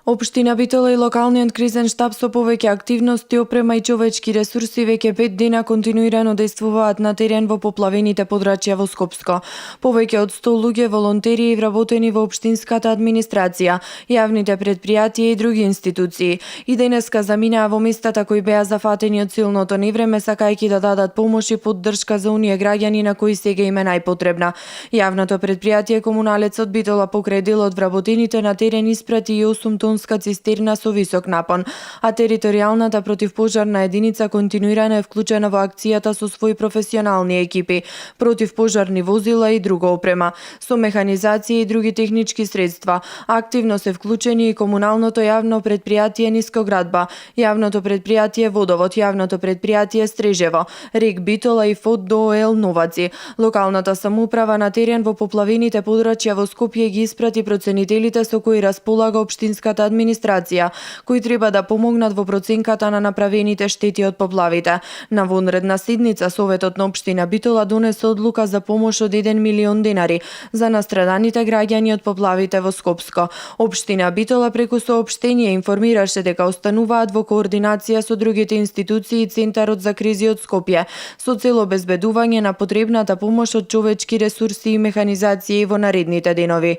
Општина Битола и локалниот кризен штаб со повеќе активности, опрема и човечки ресурси веќе 5 дена континуирано действуваат на терен во поплавените подрачја во Скопско. Повеќе од 100 луѓе волонтери и вработени во општинската администрација, јавните претпријатија и други институции. И денеска заминаа во местата кои беа зафатени од силното невреме, сакајќи да дадат помош и поддршка за оние граѓани на кои сега им е најпотребна. Јавното претпријатие Комуналецот Битола покрај дел од вработените на терен испрати и 8 тонска цистерна со висок напон, а територијалната противпожарна единица континуирано е вклучена во акцијата со своји професионални екипи, противпожарни возила и друга опрема, со механизација и други технички средства. Активно се вклучени и комуналното јавно претпријатие Нискоградба, јавното претпријатие Водовод, јавното претпријатие Стрежево, РЕК Битола и ФОД ДООЛ Новаци. Локалната самоуправа на терен во поплавените подрачја во Скопје ги испрати проценителите со кои располага општинската администрација, кои треба да помогнат во проценката на направените штети од поплавите. На вонредна седница Советот на општина Битола донесе одлука за помош од 1 милион денари за настраданите граѓани од поплавите во Скопско. Општина Битола преку соопштение информираше дека остануваат во координација со другите институции и Центарот за кризи од Скопје, со цел обезбедување на потребната помош од човечки ресурси и механизација во наредните денови.